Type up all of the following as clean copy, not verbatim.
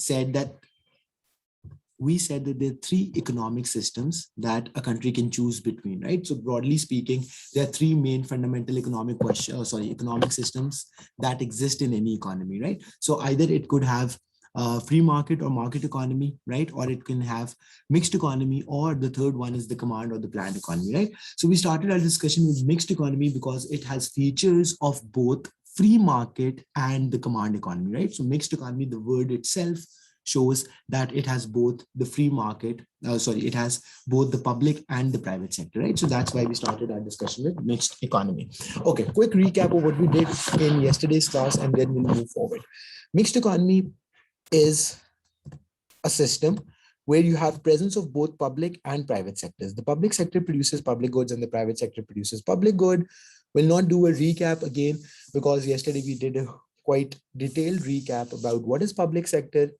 said that there are three economic systems that a country can choose between, right? So broadly speaking, there are three main fundamental economic systems that exist in any economy, right? So either it could have free market or market economy, right? Or it can have mixed economy, or the third one is the command or the planned economy, right? So we started our discussion with mixed economy because it has features of both free market and the command economy, right? So mixed economy, the word itself shows that it has both the free market, it has both the public and the private sector, right? So that's why we started our discussion with mixed economy. Okay, quick recap of what we did in yesterday's class, and then we'll move forward. Mixed economy is a system where you have presence of both public and private sectors. The public sector produces public goods and the private sector produces public good. We'll not do a recap again because yesterday we did a quite detailed recap about what is public sector,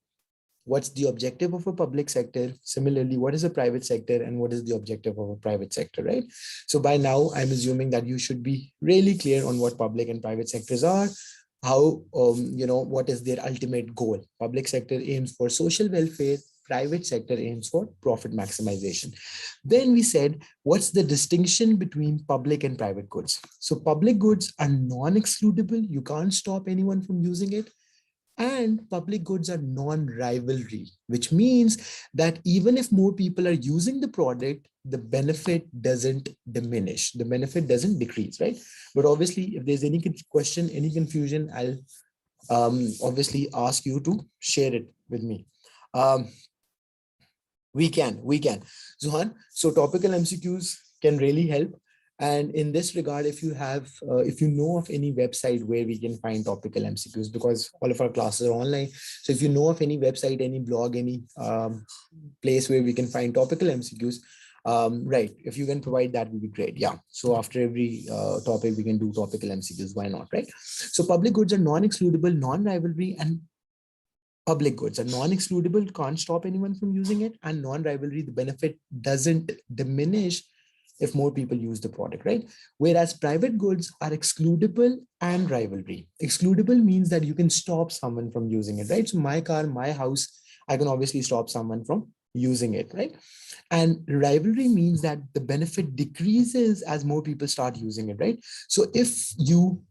what's the objective of a public sector, similarly, what is a private sector, and what is the objective of a private sector, right? So by now, I'm assuming that you should be really clear on what public and private sectors are, how, what is their ultimate goal. Public sector aims for social welfare, private sector aims for profit maximization. Then we said, what's the distinction between public and private goods? So public goods are non-excludable. You can't stop anyone from using it. And public goods are non-rivalry, which means that even if more people are using the product, the benefit doesn't diminish, the benefit doesn't decrease, right? But obviously, if there's any question, any confusion, I'll obviously ask you to share it with me. We can. Zuhan, so topical MCQs can really help. And in this regard, if you know of any website where we can find topical MCQs, because all of our classes are online. So if you know of any website, any blog, any place where we can find topical MCQs, right, if you can provide that would be great. Yeah. So after every topic, we can do topical MCQs. Why not, right? So public goods are non-excludable, non-rivalry, and public goods are non-excludable, can't stop anyone from using it, and non-rivalry, the benefit doesn't diminish if more people use the product, right? Whereas private goods are excludable and rivalry. Excludable means that you can stop someone from using it, right? So my car, my house, I can obviously stop someone from using it, right? And rivalry means that the benefit decreases as more people start using it, right? So if you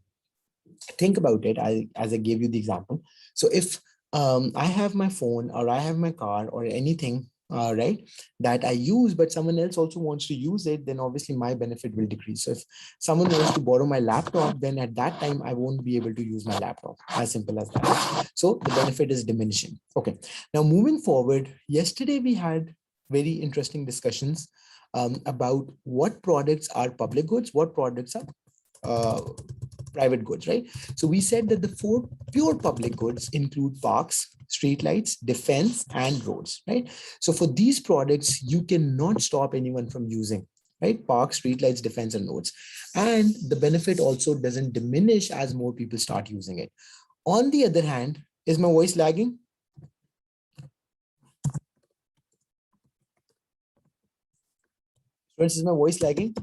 think about it, as I gave you the example, so if I have my phone or I have my car or anything, right, that I use, but someone else also wants to use it, then obviously my benefit will decrease. So if someone wants to borrow my laptop, then at that time I won't be able to use my laptop. As simple as that. So the benefit is diminishing. Okay. Now moving forward, yesterday we had very interesting discussions about what products are public goods, what products are private goods, right? So we said that the 4 pure public goods include parks, streetlights, defense, and roads, right? So for these products, you cannot stop anyone from using, right? Parks, streetlights, defense, and roads. And the benefit also doesn't diminish as more people start using it. On the other hand, is my voice lagging? Friends, is my voice lagging?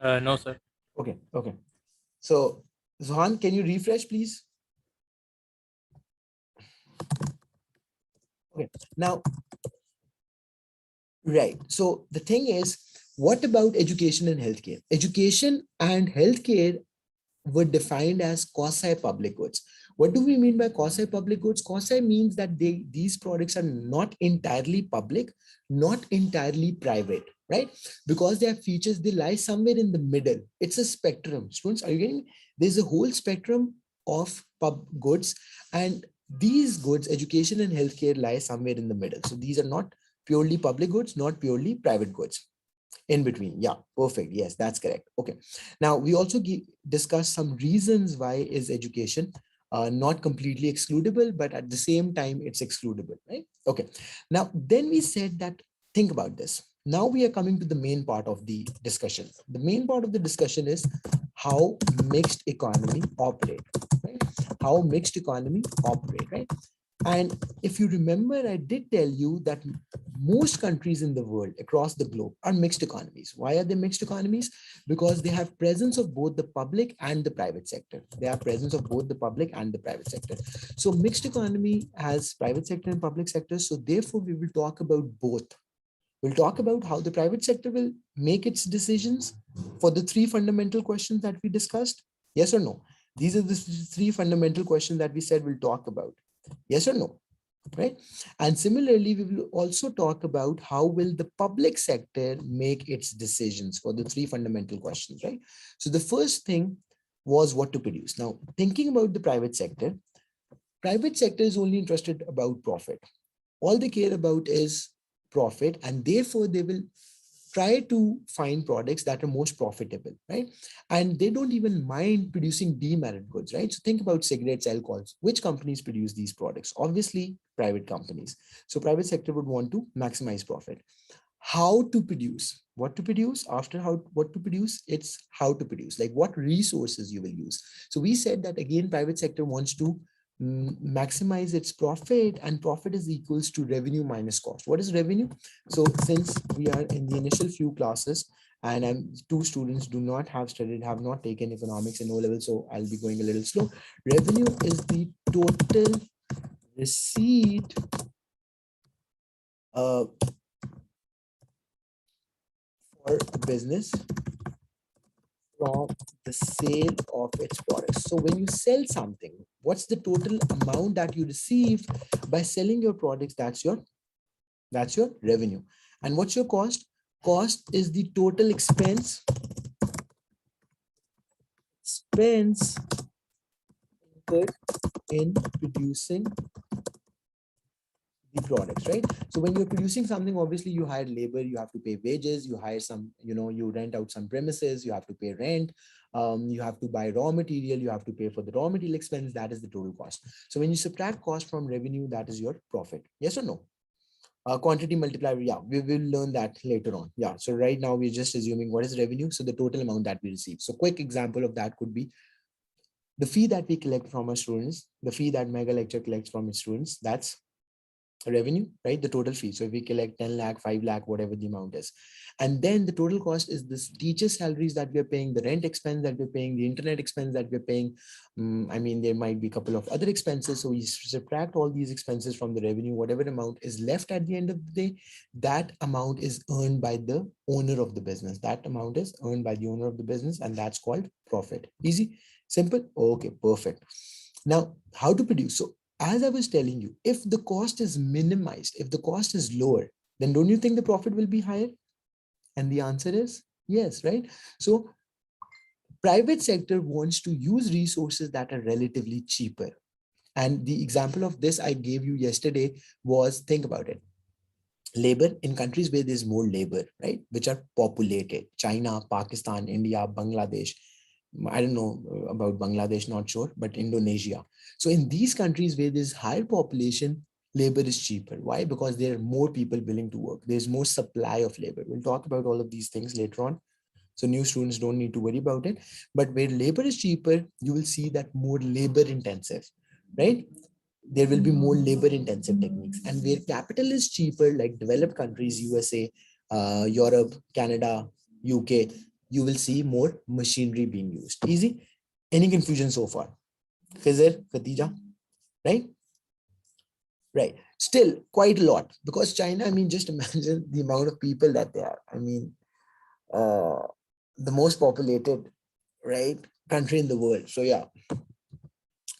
No, sir. Okay. So, Zohan, can you refresh, please? Okay. Now, right. So the thing is, what about education and healthcare? Education and healthcare were defined as quasi-public goods. What do we mean by quasi-public goods? Quasi means that these products are not entirely public, not entirely private, right? Because they have features, they lie somewhere in the middle. It's a spectrum. Students, are you getting me? There's a whole spectrum of goods, and these goods, education and healthcare, lie somewhere in the middle. So these are not purely public goods, not purely private goods. In between. Yeah, perfect. Yes, that's correct. Okay. Now we also discuss some reasons why is education not completely excludable, but at the same time it's excludable, right? Okay. Now then we said that, think about this. Now we are coming to the main part of the discussion. The main part of the discussion is how mixed economy operate, right? How mixed economy operate, right? And if you remember, I did tell you that most countries in the world across the globe are mixed economies. Why are they mixed economies? Because they have presence of both the public and the private sector. They have presence of both the public and the private sector. So mixed economy has private sector and public sector. So therefore, we will talk about both. We'll talk about how the private sector will make its decisions for the three fundamental questions that we discussed. Yes or no? These are the three fundamental questions that we said we'll talk about. Yes or no? Right? And similarly, we will also talk about how will the public sector make its decisions for the three fundamental questions, right? So the first thing was what to produce. Now, thinking about the private sector is only interested about profit. All they care about is profit, and therefore they will try to find products that are most profitable, right? And they don't even mind producing demerit goods, right? So think about cigarettes, alcohols. Which companies produce these products? Obviously, private companies. So private sector would want to maximize profit. How to produce? What to produce? After what to produce, it's how to produce, like what resources you will use. So we said that again, private sector wants to maximize its profit, and profit is equals to revenue minus cost. What is revenue? So since we are in the initial few classes and two students do not have studied, have not taken economics in O level, so I'll be going a little slow. Revenue is the total receipt for a business from the sale of its products. So when you sell something, what's the total amount that you receive by selling your products? That's your revenue. And what's your cost? Cost is the total expense incurred in producing the products, right? So when you're producing something, obviously you hire labor, you have to pay wages, you hire some, you rent out some premises, you have to pay rent, you have to buy raw material, you have to pay for the raw material expense. That is the total cost. So when you subtract cost from revenue, that is your profit. Yes or no? Quantity multiplier, yeah, we will learn that later on. Yeah, so right now we're just assuming what is revenue, so the total amount that we receive. So quick example of that could be the fee that we collect from our students, the fee that Mega Lecture collects from its students, that's revenue, right? The total fee. So if we collect 10 lakh, 5 lakh, whatever the amount is. And then the total cost is this teacher salaries that we're paying, the rent expense that we're paying, the internet expense that we're paying. I mean, there might be a couple of other expenses. So we subtract all these expenses from the revenue, whatever amount is left at the end of the day, that amount is earned by the owner of the business. That amount is earned by the owner of the business, and that's called profit. Easy, simple. Okay, perfect. Now, how to produce? So as I was telling you, if the cost is minimized, if the cost is lower, then don't you think the profit will be higher? And the answer is yes, right? So private sector wants to use resources that are relatively cheaper. And the example of this I gave you yesterday was, think about it. Labor in countries where there's more labor, right? Which are populated, China, Pakistan, India, Bangladesh. I don't know about Bangladesh, not sure, but Indonesia. So in these countries where there's higher population, labor is cheaper. Why? Because there are more people willing to work. There's more supply of labor. We'll talk about all of these things later on. So new students don't need to worry about it. But where labor is cheaper, you will see that more labor intensive, right? There will be more labor intensive techniques. And where capital is cheaper, like developed countries, USA, Europe, Canada, UK, you will see more machinery being used. Easy? Any confusion so far? Khizr, Khatija, right? Right. Still quite a lot, because China, I mean, just imagine the amount of people that they are. I mean, uh, the most populated, right, country in the world. So yeah,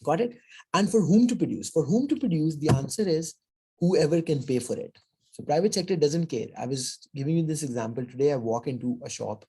got it. And for whom to produce? For whom to produce, the answer is whoever can pay for it. So private sector doesn't care. I was giving you this example today. I walk into a shop,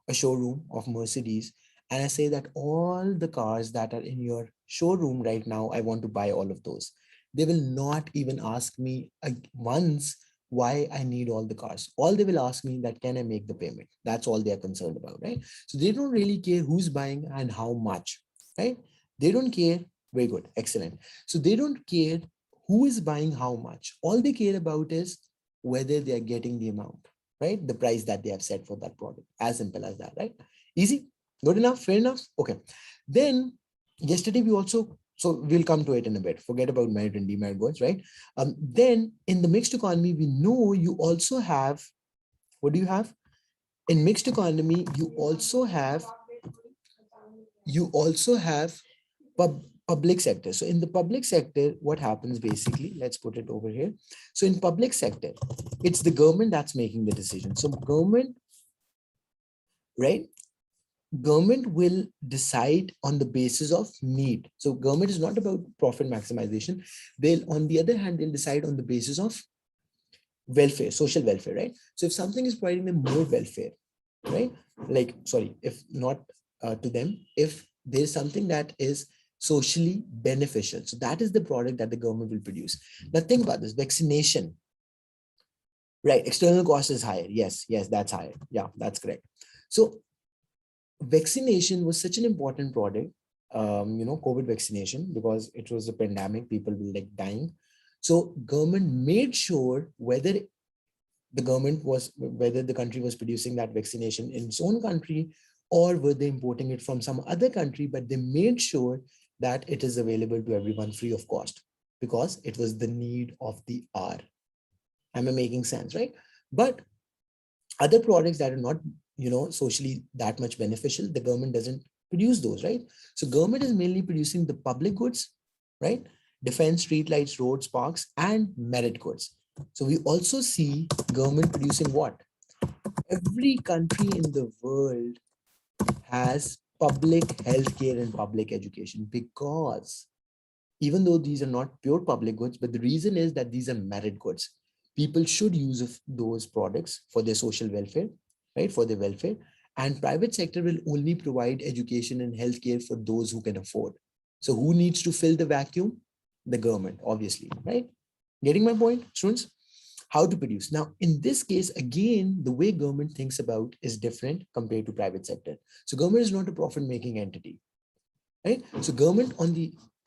a showroom of Mercedes, and I say that all the cars that are in your showroom right now, I want to buy all of those. They will not even ask me once why I need all the cars. All they will ask me that, can I make the payment? That's all they are concerned about, right? So they don't really care who's buying and how much, right? They don't care. Very good. Excellent. So they don't care who is buying how much. All they care about is whether they are getting the amount, right? The price that they have set for that product. As simple as that, right? Easy. Good enough. Fair enough. Okay. Then yesterday we also So we'll come to it in a bit. Forget about merit and demerit goods, right? Then in the mixed economy, we know you also have, what do you have? In mixed economy, you also have public sector. So in the public sector, what happens basically, let's put it over here. So in public sector, it's the government that's making the decision. So government, right? Government will decide on the basis of need. So government is not about profit maximization. They'll, on the other hand, they'll decide on the basis of welfare, social welfare, right? So if something is providing them more welfare, right? Like, sorry, if not to them, if there's something that is socially beneficial, so that is the product that the government will produce. Now think about this, vaccination, right? External cost is higher. Yes, that's higher. Yeah, that's correct. So vaccination was such an important product, COVID vaccination, because it was a pandemic, people were like dying. So government made sure whether the country was producing that vaccination in its own country or were they importing it from some other country, but they made sure that it is available to everyone free of cost because it was the need of the hour. Am I making sense, right? But other products that are not, socially that much beneficial, the government doesn't produce those, right? So government is mainly producing the public goods, right? Defense, street lights, roads, parks, and merit goods. So we also see government producing what? Every country in the world has public healthcare and public education, because even though these are not pure public goods, but the reason is that these are merit goods. People should use of those products for their social welfare, right? For their welfare. And private sector will only provide education and healthcare for those who can afford. So who needs to fill the vacuum? The government, obviously, right? Getting my point, students? How to produce. Now, in this case, again, the way government thinks about is different compared to private sector. So government is not a profit-making entity, right? So government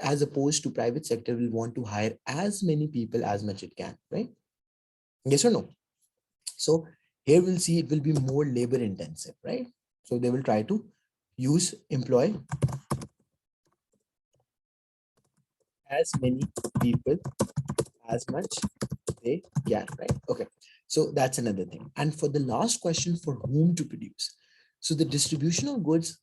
as opposed to private sector will want to hire as many people as much it can, right? Yes or no? So here we'll see it will be more labor intensive, right? So they will try to employ as many people as much they can, right? Okay. So that's another thing. And for the last question, for whom to produce? So the distribution of goods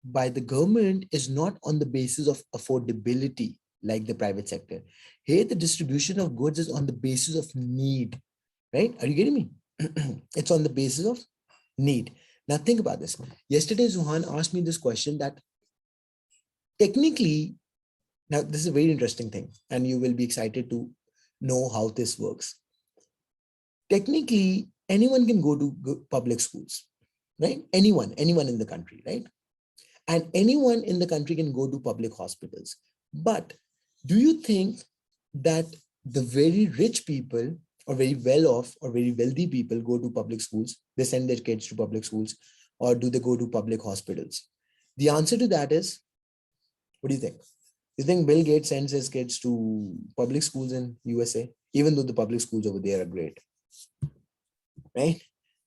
by the government is not on the basis of affordability like the private sector. Here, the distribution of goods is on the basis of need, right? Are you getting me? It's on the basis of need. Now think about this. Yesterday, Zuhan asked me this question that technically, now this is a very interesting thing, and you will be excited to know how this works. Technically, anyone can go to public schools, right? Anyone in the country, right? And anyone in the country can go to public hospitals. But do you think that the very rich people or very well off or very wealthy people go to public schools? They send their kids to public schools, or do they go to public hospitals? The answer to that is, what do you think? You think Bill Gates sends his kids to public schools in USA, even though the public schools over there are great, right?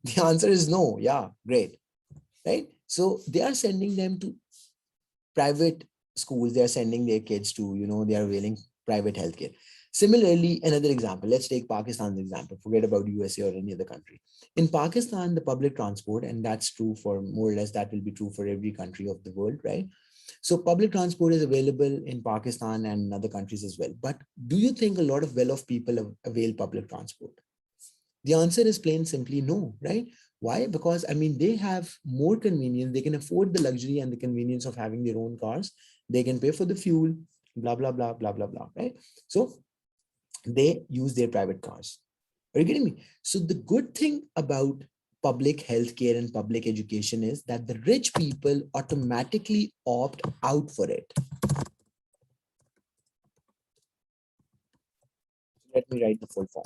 The answer is no. Yeah, great, right? So they are sending them to private schools. They are sending their kids to, they are availing private healthcare. Similarly, another example, let's take Pakistan's example. Forget about USA or any other country. In Pakistan, the public transport, and that's true for more or less, that will be true for every country of the world, right? So public transport is available in Pakistan and in other countries as well. But do you think a lot of well-off people avail public transport? The answer is plain simply no, right? Why? Because they have more convenience. They can afford the luxury and the convenience of having their own cars. They can pay for the fuel, blah, blah, blah, blah, blah, blah, right? So they use their private cars. Are you getting me? So the good thing about public healthcare and public education is that the rich people automatically opt out for it. Let me write the full form.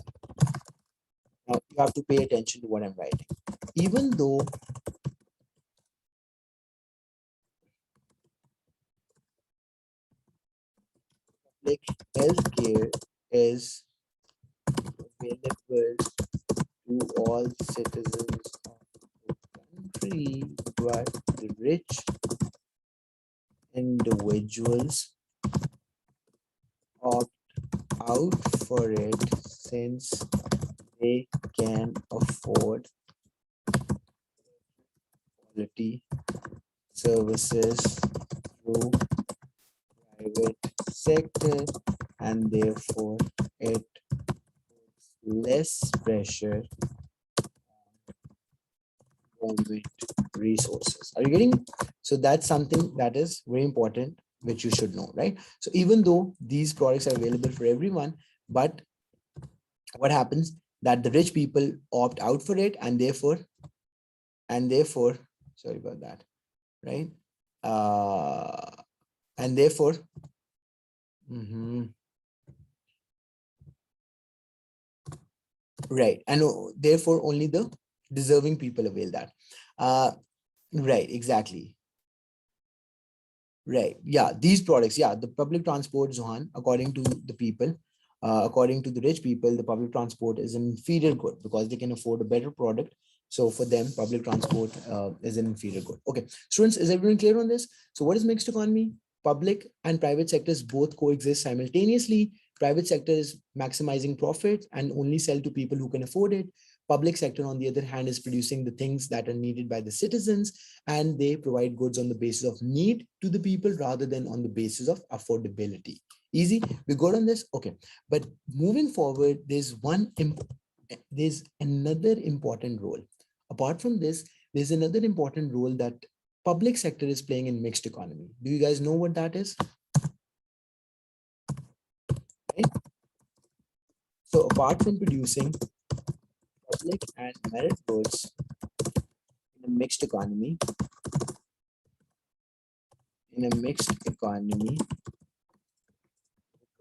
Now you have to pay attention to what I'm writing. Even though public healthcare is available to all citizens of the country, but the rich individuals out for it since they can afford quality services through private sector, and therefore it less pressure government resources. Are you getting me? So that's something that is very important, which you should know, right? So even though these products are available for everyone, but what happens that the rich people opt out for it, and therefore, sorry about that, right? And therefore, mhm, right, and therefore only the deserving people avail that. Uh, right, exactly. Right. Yeah. These products. Yeah. The public transport, Zohan, according to the people, according to the rich people, the public transport is an inferior good because they can afford a better product. So for them, public transport is an inferior good. Okay. Students, is everyone clear on this? So what is mixed economy? Public and private sectors both coexist simultaneously. Private sector is maximizing profit and only sell to people who can afford it. Public sector, on the other hand, is producing the things that are needed by the citizens, and they provide goods on the basis of need to the people rather than on the basis of affordability. Easy, we got on this. Okay, but moving forward, there's another important role. Apart from this, there's another important role that public sector is playing in mixed economy. Do you guys know what that is? Right? So apart from producing public and merit goods in a mixed economy,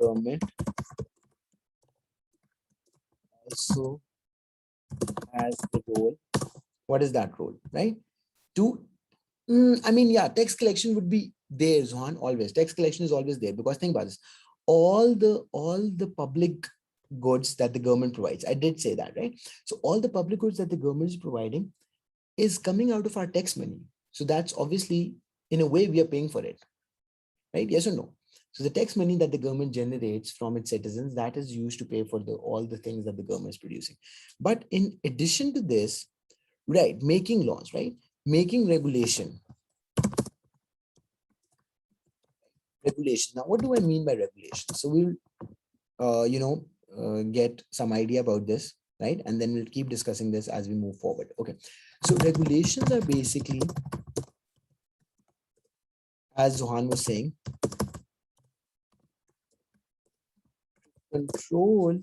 government also has the role. What is that role, right? To, I mean, yeah, tax collection would be there, Zohan, always. Tax collection is always there because think about this. All the public goods that the government provides, I did say that, right? So all the public goods that the government is providing is coming out of our tax money. So that's obviously, in a way, we are paying for it, right? Yes or no? So the tax money that the government generates from its citizens, that is used to pay for all the things that the government is producing. But in addition to this, right, making laws, right? Making regulation. Now, what do I mean by regulation? So we'll, get some idea about this, right? And then we'll keep discussing this as we move forward. Okay. So regulations are basically, as Zohan was saying, control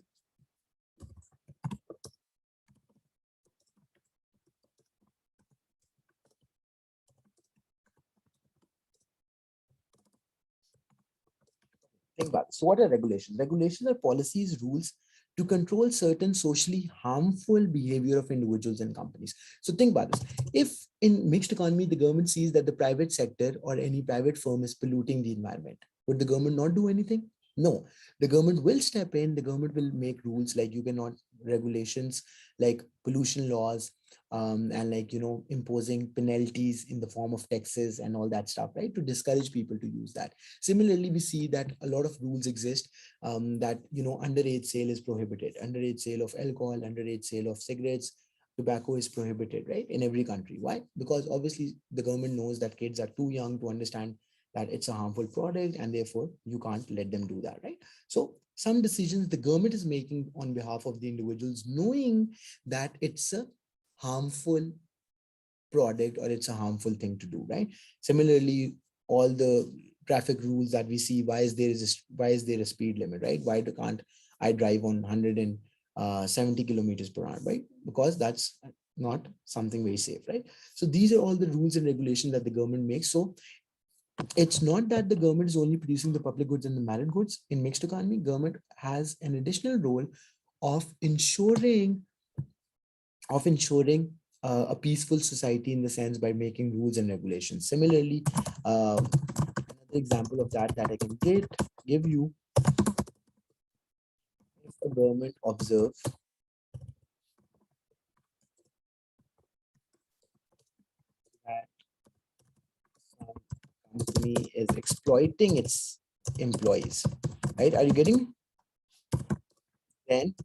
think about it. So what are regulations? Regulations are policies, rules to control certain socially harmful behavior of individuals and companies. So think about this. If in mixed economy, the government sees that the private sector or any private firm is polluting the environment, would the government not do anything? No, the government will step in. The government will make rules like you cannot, regulations like pollution laws, and like, imposing penalties in the form of taxes and all that stuff, right? To discourage people to use that. Similarly, we see that a lot of rules exist, that, underage sale is prohibited, underage sale of alcohol, underage sale of cigarettes, tobacco is prohibited, right? In every country. Why? Because obviously the government knows that kids are too young to understand that it's a harmful product, and therefore you can't let them do that, right? So some decisions the government is making on behalf of the individuals, knowing that it's a harmful product or it's a harmful thing to do, right? Similarly, all the traffic rules that we see, why is there a speed limit, right? Why can't I drive on 170 kilometers per hour, right? Because that's not something very safe, right? So these are all the rules and regulations that the government makes. So it's not that the government is only producing the public goods and the merit goods. In mixed economy, government has an additional role of ensuring a peaceful society, in the sense by making rules and regulations. Similarly, another example of that I can give you, if a government observes that some company is exploiting its employees, right? Are you getting me? then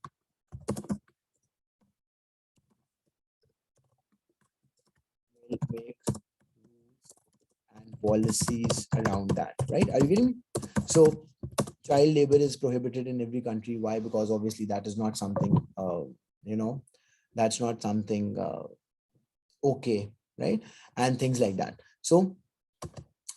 will make rules and policies around that, right? Are you getting me? So child labor is prohibited in every country. Why? Because obviously that is not something, you know, that's not something okay, right? And things like that. So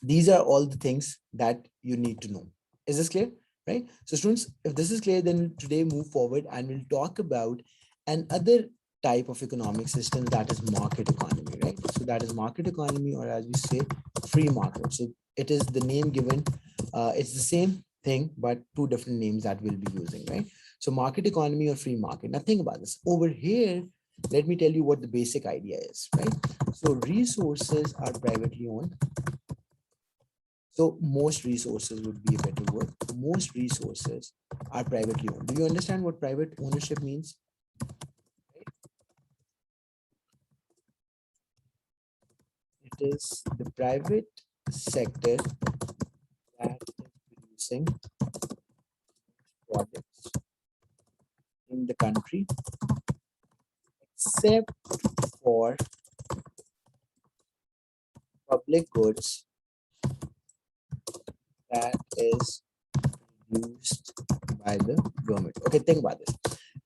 these are all the things that you need to know. Is this clear? Right? So students, if this is clear, then today move forward and we'll talk about another type of economic system, that is market economy, right? So that is market economy, or as we say, free market. So it is the name given, it's the same thing, but two different names that we'll be using, right? So market economy or free market. Now think about this. Over here, let me tell you what the basic idea is, right? So resources are privately owned. So most resources would be a better word. Most resources are privately owned. Do you understand what private ownership means? It is the private sector that is producing products in the country, except for public goods that is used by the government. Okay, think about this.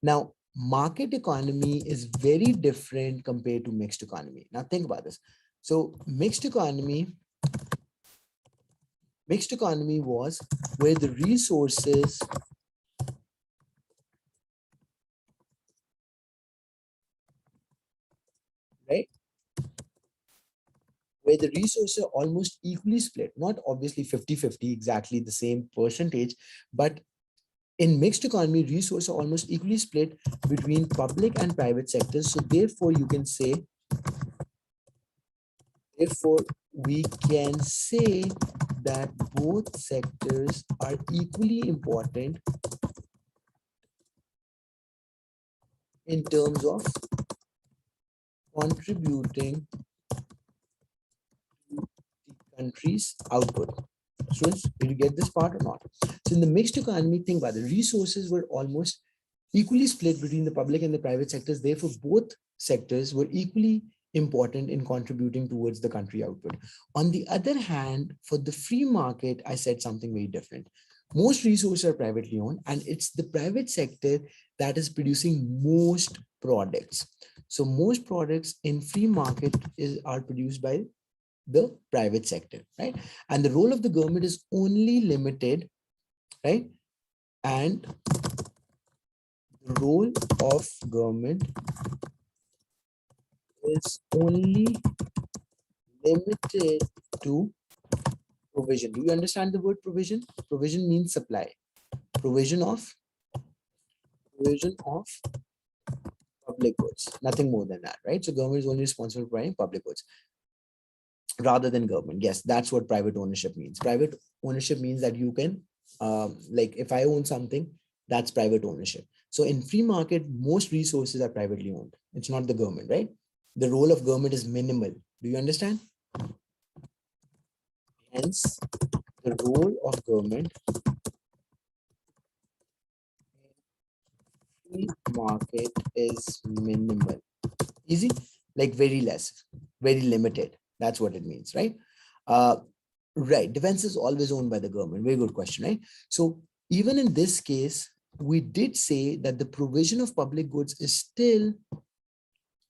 Now, market economy is very different compared to mixed economy. Now, think about this. So, mixed economy was where the resources, right? Where the resources are almost equally split, not obviously 50-50, exactly the same percentage, but in mixed economy, resources are almost equally split between public and private sectors. So therefore, you can say, therefore, we can say that both sectors are equally important in terms of contributing to the country's output. Students, did you get this part or not? So in the mixed economy, think about the resources were almost equally split between the public and the private sectors. Therefore, both sectors were equally important in contributing towards the country output. On the other hand, for the free market, I said something very different. Most resources are privately owned, and it's the private sector that is producing most products. So most products in free market are produced by the private sector, right? And the role of the government is only limited, right? And the role of government is only limited to provision. Do you understand the word provision? Provision means supply. Provision of public goods. Nothing more than that, right? So government is only responsible for providing public goods rather than government. Yes, that's what private ownership means. Private ownership means that you can, like if I own something, that's private ownership. So in free market, most resources are privately owned. It's not the government, right? The role of government is minimal. Do you understand? Hence, the role of government in free market is minimal. Easy, like very less, very limited. That's what it means, right? Uh, right. Defense is always owned by the government. Very good question, right? So even in this case, we did say that the provision of public goods is still,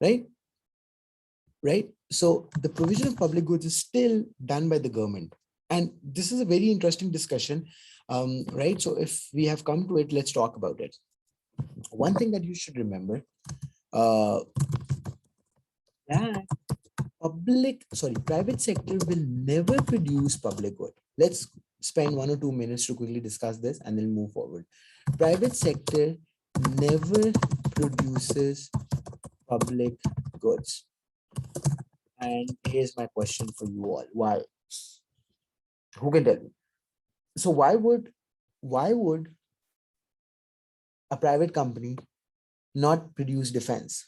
right? Right. So the provision of public goods is still done by the government. And this is a very interesting discussion, right? So if we have come to it, let's talk about it. One thing that you should remember, that private sector will never produce public good. Let's spend 1 or 2 minutes to quickly discuss this and then move forward. Private sector never produces public goods. And here's my question for you all. Why? Who can tell me? So why would a private company not produce defense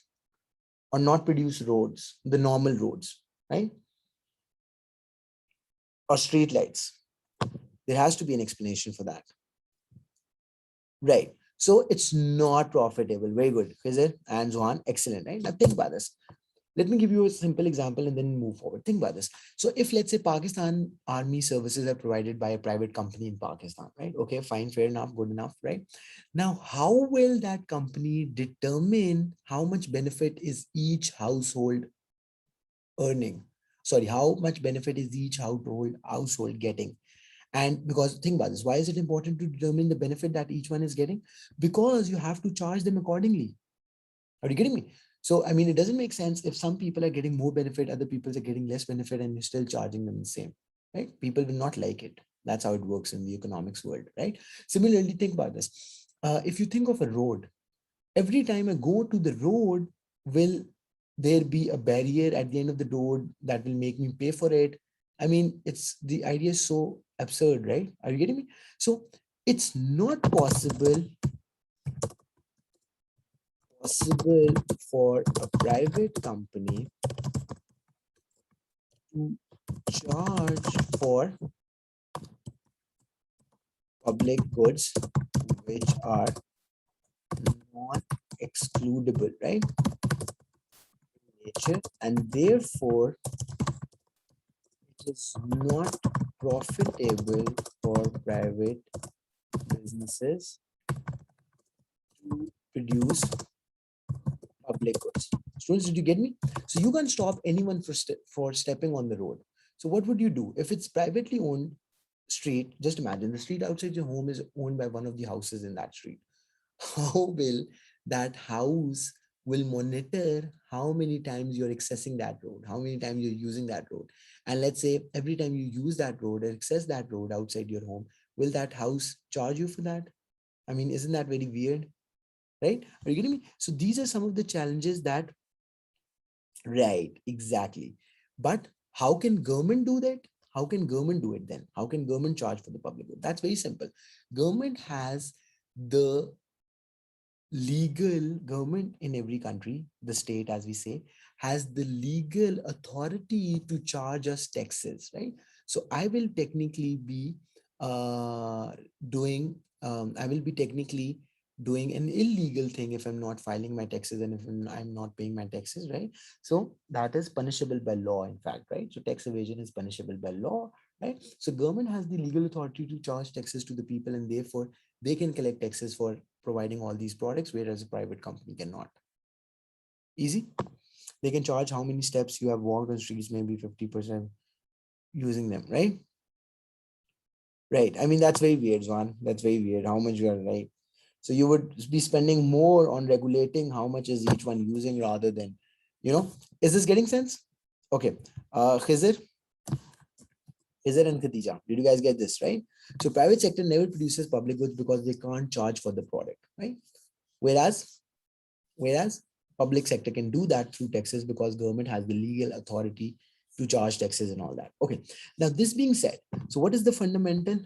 or not produce roads, the normal roads, right? Or street lights? There has to be an explanation for that. Right. So it's not profitable. Very good, Khizr and Zohan. Excellent, right? Now think about this. Let me give you a simple example and then move forward. Think about this. So if let's say Pakistan army services are provided by a private company in Pakistan, right? Okay, fine, fair enough, good enough, right? Now, how will that company determine how much benefit is each household earning? Sorry, how much benefit is each household getting? And because think about this, why is it important to determine the benefit that each one is getting? Because you have to charge them accordingly. Are you getting me? So, I mean, it doesn't make sense if some people are getting more benefit, other people are getting less benefit, and you're still charging them the same, right? People will not like it. That's how it works in the economics world, right? Similarly, think about this. If you think of a road, every time I go to the road, will there be a barrier at the end of the road that will make me pay for it? I mean, it's the idea is so absurd, right? Are you getting me? So it's not possible for a private company to charge for public goods which are not excludable, right? Nature, and therefore it is not profitable for private businesses to produce public goods. Students, did you get me? So you can't stop anyone for stepping on the road. So what would you do if it's privately owned street? Just imagine the street outside your home is owned by one of the houses in that street. How will that house will monitor how many times you're accessing that road, how many times you're using that road? And let's say every time you use that road or access that road outside your home, will that house charge you for that? I mean, isn't that very weird? Right? Are you getting me? So these are some of the challenges that, right, exactly. But how can government do that? How can government do it then? How can government charge for the public good? That's very simple. Government has the legal government in every country, the state, as we say, has the legal authority to charge us taxes, right? So I will technically be uh, doing, I will be technically doing an illegal thing if I'm not filing my taxes and if I'm not paying my taxes, right? So that is punishable by law, in fact, right? So tax evasion is punishable by law, right? So government has the legal authority to charge taxes to the people, and therefore they can collect taxes for providing all these products, whereas a private company cannot. Easy. They can charge how many steps you have walked on streets, maybe 50% using them, right? Right. I mean, that's very weird, Zwan. That's very weird. How much you are right. So you would be spending more on regulating how much is each one using rather than, is this getting sense? Okay. Khizr and Khatija, did you guys get this, right? So private sector never produces public goods because they can't charge for the product, right? Whereas public sector can do that through taxes because government has the legal authority to charge taxes and all that. Okay. Now, this being said, so what is the fundamental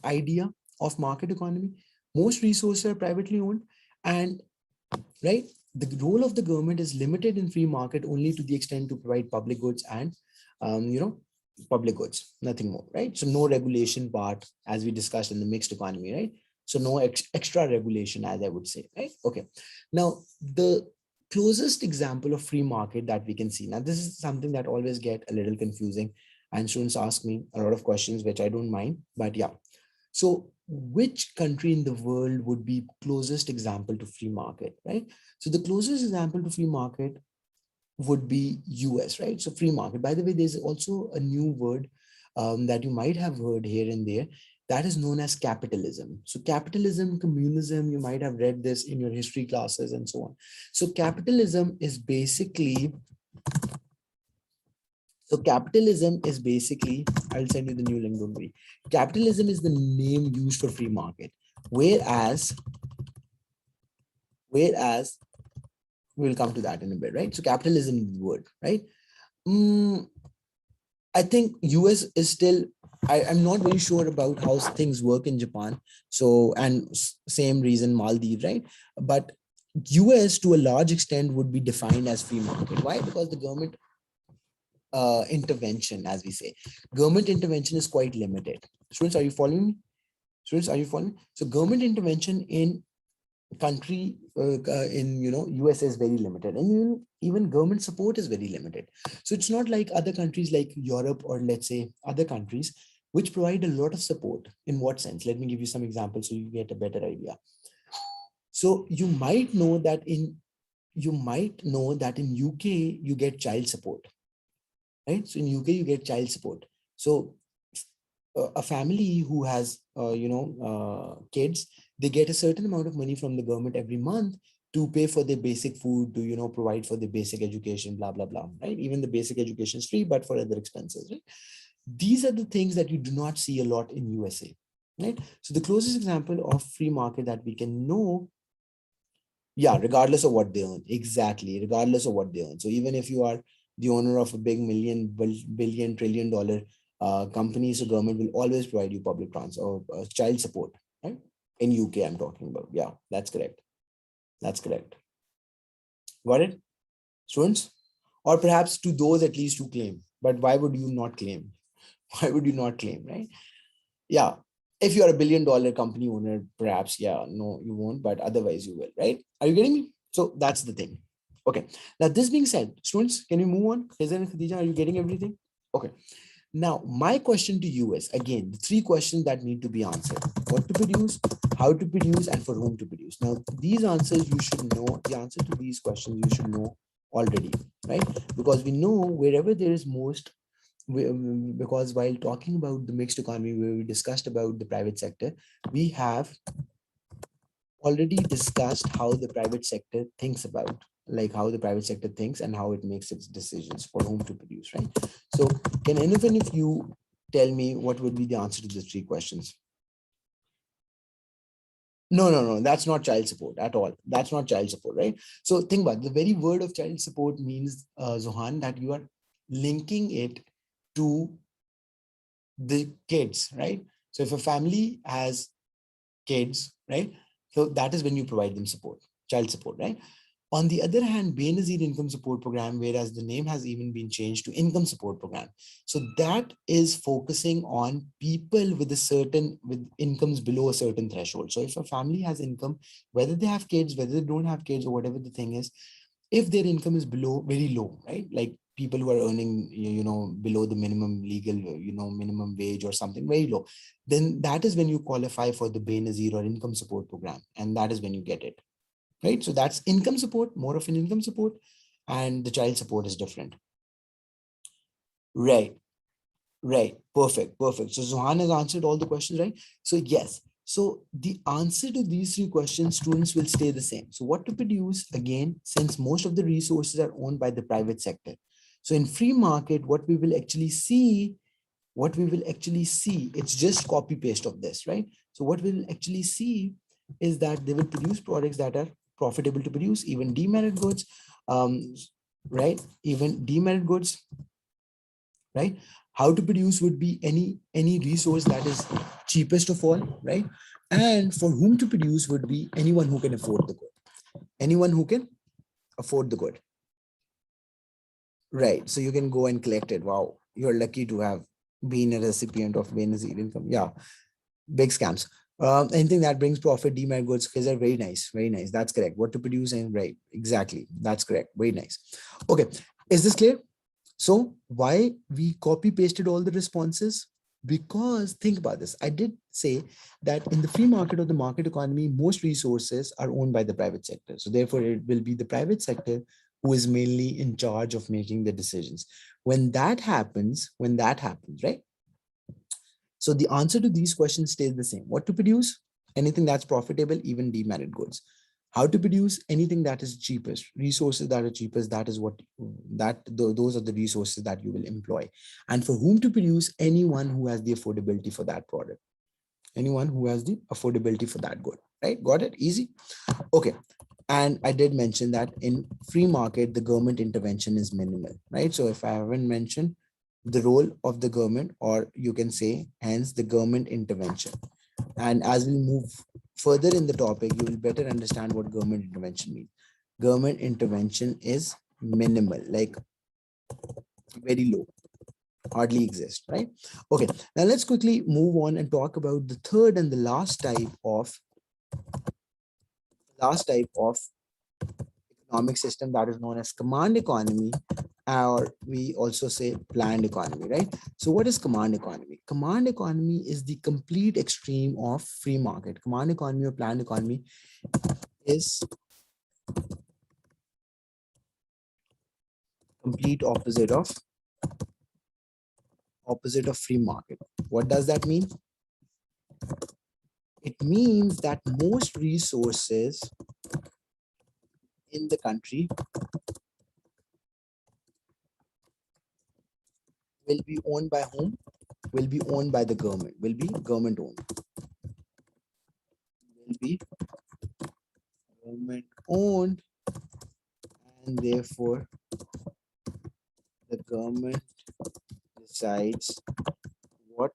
idea of market economy? Most resources are privately owned, and right, the role of the government is limited in free market only to the extent to provide public goods and public goods, nothing more, right? So no regulation part, as we discussed in the mixed economy, right? So no extra regulation, as I would say, right? Okay. Now, the closest example of free market that we can see, now this is something that always get a little confusing, and students ask me a lot of questions, which I don't mind, but yeah. So which country in the world would be closest example to free market, right? So the closest example to free market would be US, right? So free market. By the way, there's also a new word that you might have heard here and there that is known as capitalism. So capitalism, communism, you might have read this in your history classes and so on. So capitalism is basically, I'll send you the new link, don't worry. Capitalism is the name used for free market. Whereas we'll come to that in a bit, right? So capitalism is the word, right? I think US is still, I'm not very sure about how things work in Japan. So, and same reason Maldives, right? But US to a large extent would be defined as free market. Why? Because the government intervention, as we say, government intervention is quite limited. Students, are you following me? Students, are you following? So government intervention in country in USA is very limited, and even government support is very limited. So it's not like other countries like Europe, or let's say other countries which provide a lot of support. In what sense? Let me give you some examples so you get a better idea. So you might know that in UK you get child support, right? So in UK you get child support. So a family who has kids, they get a certain amount of money from the government every month to pay for their basic food, to provide for the basic education, blah blah blah, right? Even the basic education is free, but for other expenses, right? These are the things that you do not see a lot in USA, right? So the closest example of free market that we can know, yeah, regardless of what they earn, exactly, regardless of what they earn. So even if you are the owner of a big billion trillion dollar company, so government will always provide you public transport or child support, right? In UK I'm talking about. Yeah, that's correct. That's correct. Got it, students? Or perhaps to those at least who claim. But why would you not claim? Why would you not claim, right? Yeah, if you're a $1 billion company owner, perhaps, yeah, no, you won't, but otherwise you will, right? Are you getting me? So that's the thing. Okay. Now, this being said, students, can we move on? Khizan and Khadija, are you getting everything? Okay. Now, my question to you is, again, the three questions that need to be answered: what to produce, how to produce, and for whom to produce. Now, these answers you should know. The answer to these questions you should know already, right? Because we know wherever there is most, because while talking about the mixed economy, where we discussed about the private sector, we have already discussed how the private sector thinks about, like how the private sector thinks and how it makes its decisions for whom to produce, right? So can anyone of you tell me what would be the answer to the three questions? No, no, no, that's not child support at all. That's not child support, right? So think about it. The very word of child support means, Zohan, that you are linking it to the kids, right? So if a family has kids, right? So that is when you provide them support, child support, right? On the other hand, Benazir income support program, whereas the name has even been changed to income support program. So that is focusing on people with incomes below a certain threshold. So if a family has income, whether they have kids, whether they don't have kids, or whatever the thing is, if their income is below, very low, right? Like people who are earning, below the minimum legal, minimum wage or something very low, then that is when you qualify for the Benazir or income support program. And that is when you get it, right? So that's income support, more of an income support, and the child support is different. Right, right. Perfect, perfect. So Zohan has answered all the questions, right? So yes. So the answer to these three questions, students, will stay the same. So what to produce, again, since most of the resources are owned by the private sector. So in free market, what we will actually see, it's just copy paste of this, right? So what we will actually see is that they will produce products that are profitable to produce, even demerit goods, um, right? Even demerit goods, right? How to produce would be any resource that is cheapest of all, right? And for whom to produce would be anyone who can afford the good, anyone who can afford the good, right? So you can go and collect it. Wow, you're lucky to have been a recipient of Benazir income. Yeah, big scams. Anything that brings profit, demerit goods, because are very nice, very nice. That's correct. What to produce and right, exactly. That's correct. Very nice. Okay, is this clear? So why we copy pasted all the responses? Because think about this. I did say that in the free market or the market economy, most resources are owned by the private sector. So therefore, it will be the private sector who is mainly in charge of making the decisions. When that happens, right? So the answer to these questions stays the same. What to produce? Anything that's profitable, even demerit goods. How to produce? Anything that is cheapest. Resources that are cheapest, that is what those are the resources that you will employ. And for whom to produce? Anyone who has the affordability for that product. Anyone who has the affordability for that good, right? Got it? Easy. Okay. And I did mention that in free market, the government intervention is minimal, right? So if I haven't mentioned the role of the government, or you can say, hence the government intervention. And as we move further in the topic, you will better understand what government intervention means. Government intervention is minimal, like very low, hardly exist, right? Okay, now let's quickly move on and talk about the third and the last type of last type of economic system that is known as command economy, or we also say planned economy, right? So what is command economy? Command economy is the complete extreme of free market. Command economy or planned economy is complete opposite of free market. What does that mean? It means that most resources in the country will be owned by whom? Will be owned by the government, will be government owned, will be government owned, and therefore the government decides what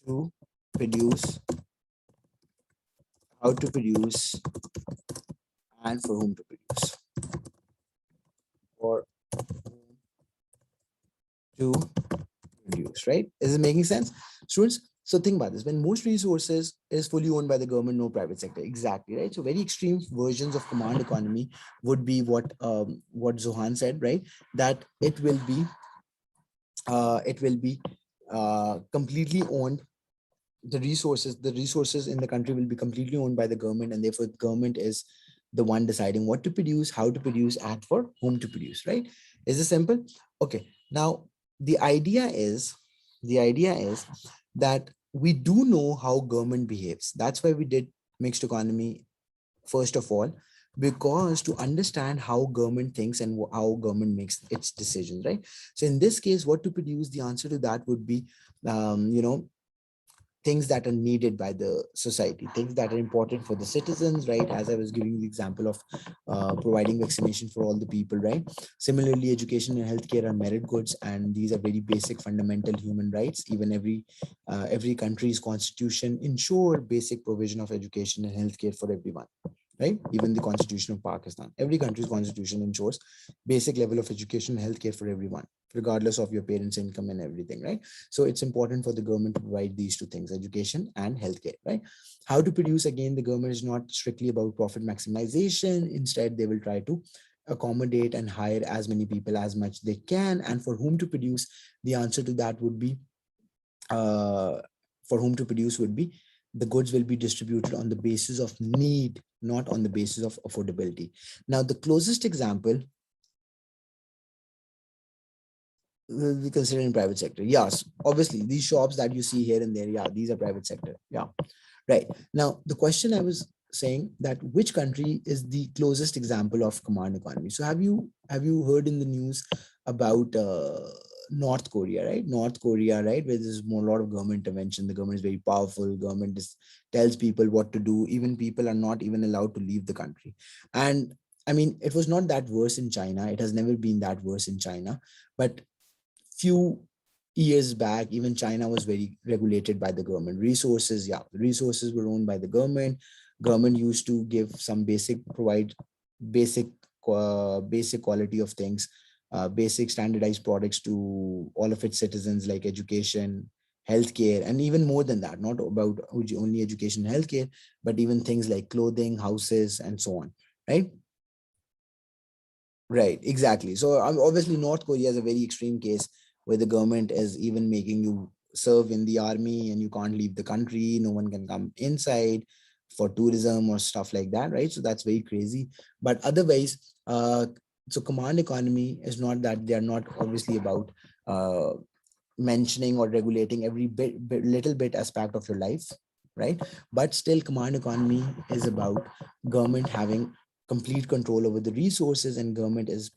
to produce, how to produce, and for whom to produce. For whom to produce, right? Is it making sense, students? So think about this. When most resources is fully owned by the government, no private sector. Exactly, right? So very extreme versions of command economy would be what Zohan said, right? That it will be completely owned. The resources in the country will be completely owned by the government, and therefore the government is the one deciding what to produce, how to produce, and for whom to produce, right? Is this simple? Okay, now the idea is that we do know how government behaves. That's why we did mixed economy first of all, because to understand how government thinks and how government makes its decisions, right? So in this case, what to produce, the answer to that would be things that are needed by the society, things that are important for the citizens, right? As I was giving the example of providing vaccination for all the people, right? Similarly, education and healthcare are merit goods, and these are very basic fundamental human rights. Even every country's constitution ensure basic provision of education and healthcare for everyone, right? Even the constitution of Pakistan, every country's constitution ensures basic level of education and healthcare for everyone, regardless of your parents' income and everything, right? So it's important for the government to provide these two things, education and healthcare, right? How to produce, again, the government is not strictly about profit maximization. Instead, they will try to accommodate and hire as many people as much they can. And for whom to produce, the answer to that would be uh, for whom to produce would be the goods will be distributed on the basis of need, not on the basis of affordability. Now, the closest example will be considered in private sector. Yes, obviously, these shops that you see here and there, yeah, these are private sector. Yeah, right. Now, the question I was saying that which country is the closest example of command economy? So have you heard in the news about North Korea, right? North Korea, right, where there's more, a lot of government intervention. The government is very powerful. Government tells people what to do. Even people are not even allowed to leave the country. And I mean, it was not that worse in China. It has never been that worse in China. But few years back, even China was very regulated by the government. Resources, yeah, resources were owned by the government. Government used to give some provide basic basic quality of things, basic standardized products to all of its citizens, like education, healthcare, and even more than that, not about only education and healthcare, but even things like clothing, houses, and so on, right? Right, exactly. So obviously, North Korea is a very extreme case where the government is even making you serve in the army and you can't leave the country. No one can come inside for tourism or stuff like that, right? So that's very crazy. But otherwise, so command economy is not that, they are not obviously about uh, mentioning or regulating every little bit aspect of your life, right? But still, command economy is about government having complete control over the resources, and government is